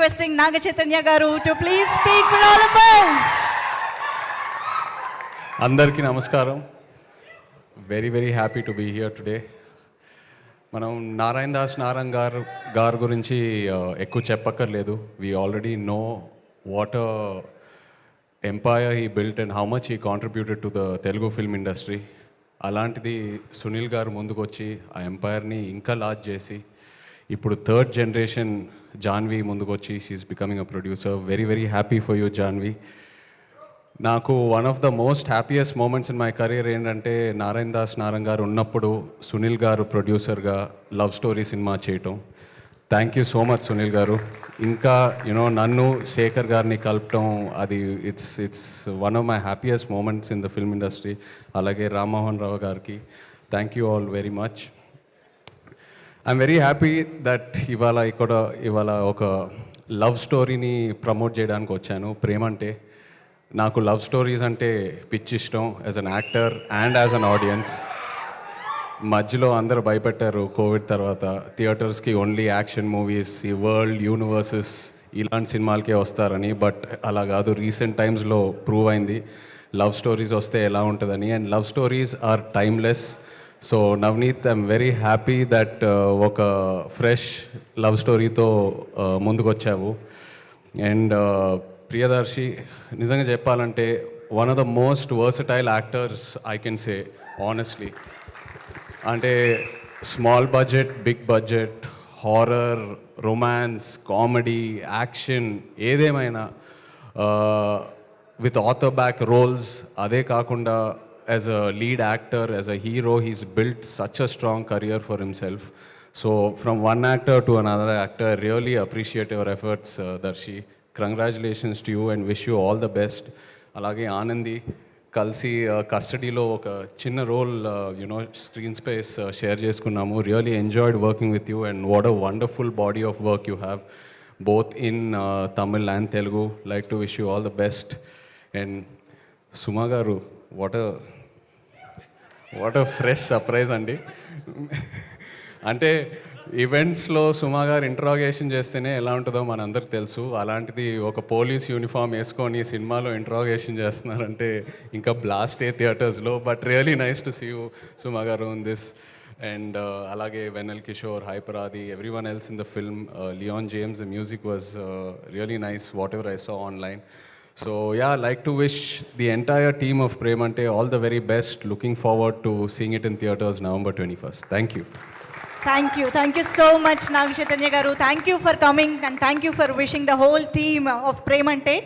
requesting Naga Chaitanya garu to please speak for all of us. అందరికీ నమస్కారం. Very happy to be here today. మనం నారాయణ దాస్ గారు గురించి ఎక్కువ చెప్పక్కర్లేదు. We already know what empire he built and how much he contributed to the Telugu film industry. అలాంటిది సునీల్ గారు ముందుకు వచ్చి ఆ ఎంపైర్ని ఇంకా లార్జ్ చేసి ఇప్పుడు థర్డ్ జనరేషన్ జాన్వి ముందుకు వచ్చి she is becoming a producer. Very happy for you Janhvi. నాకు one of the most happiest moments in my career ఏంటంటే నారాయణ దాస్ గారు ఉన్నప్పుడు సునీల్ గారు ప్రొడ్యూసర్గా లవ్ స్టోరీ సినిమా చేయటం. Thank you so much Sunil garu. ఇంకా నన్ను శేఖర్ గారిని కలపటం, అది it's one of my happiest moments in the film industry. అలాగే రామ్మోహన్ రావు గారికి thank you all very much. I'm very happy that ఇవాళ ఒక లవ్ స్టోరీని ప్రమోట్ చేయడానికి వచ్చాను. ప్రేమంటే నాకు లవ్ స్టోరీస్ అంటే పిచ్చి ఇష్టం as an actor and as an audience. మధ్యలో అందరూ భయపెట్టారు కోవిడ్ తర్వాత థియేటర్స్కి ఓన్లీ యాక్షన్ మూవీస్, ఈ వరల్డ్ యూనివర్సెస్ ఇలాంటి సినిమాలకే వస్తారని. బట్ అలా కాదు, రీసెంట్ టైమ్స్లో ప్రూవ్ అయింది లవ్ స్టోరీస్ వస్తే ఎలా ఉంటుందని. And love stories are timeless. So Navaneeth, I'm very happy that ఒక ఫ్రెష్ లవ్ స్టోరీతో ముందుకు వచ్చావు. అండ్ ప్రియదర్శి, నిజంగా చెప్పాలంటే one of the most versatile actors I can say honestly. అంటే small budget, big budget, horror, romance, comedy, action ఏదేమైనా with other back roles. అదే కాకుండా as a lead actor, as a hero, he's built such a strong career for himself. So from one actor to another actor, really appreciate your efforts Darshi. Congratulations to you and wish you all the best. అలాగే ఆనంది, కలిసి కస్టడీలో ఒక చిన్న role screen space share చేసుకున్నాము. Really enjoyed working with you and what a wonderful body of work you have both in Tamil and Telugu. Like to wish you all the best. And Suma garu, what a fresh surprise అండి. అంటే ఈవెంట్స్లో సుమా గారు interrogation చేస్తేనే ఎలా ఉంటుందో మనందరికి తెలుసు. అలాంటిది ఒక పోలీస్ యూనిఫామ్ వేసుకొని సినిమాలో ఇంట్రాగేషన్ చేస్తున్నారంటే ఇంకా బ్లాస్టే థియేటర్స్లో. But really nice to see you సుమా గారు ఇన్ దిస్. అండ్ అలాగే Vennela Kishore, Hyper Aadi, everyone else in the film, Lyon James, the music was really nice what ever I saw online. So yeah, like to wish the entire team of Premante all the very best. Looking forward to seeing it in theaters November 21st. Thank you. Thank you so much, Naga Chaitanya garu. Thank you for coming and thank you for wishing the whole team of Premante.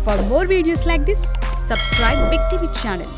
For more videos like this, subscribe Big TV channel.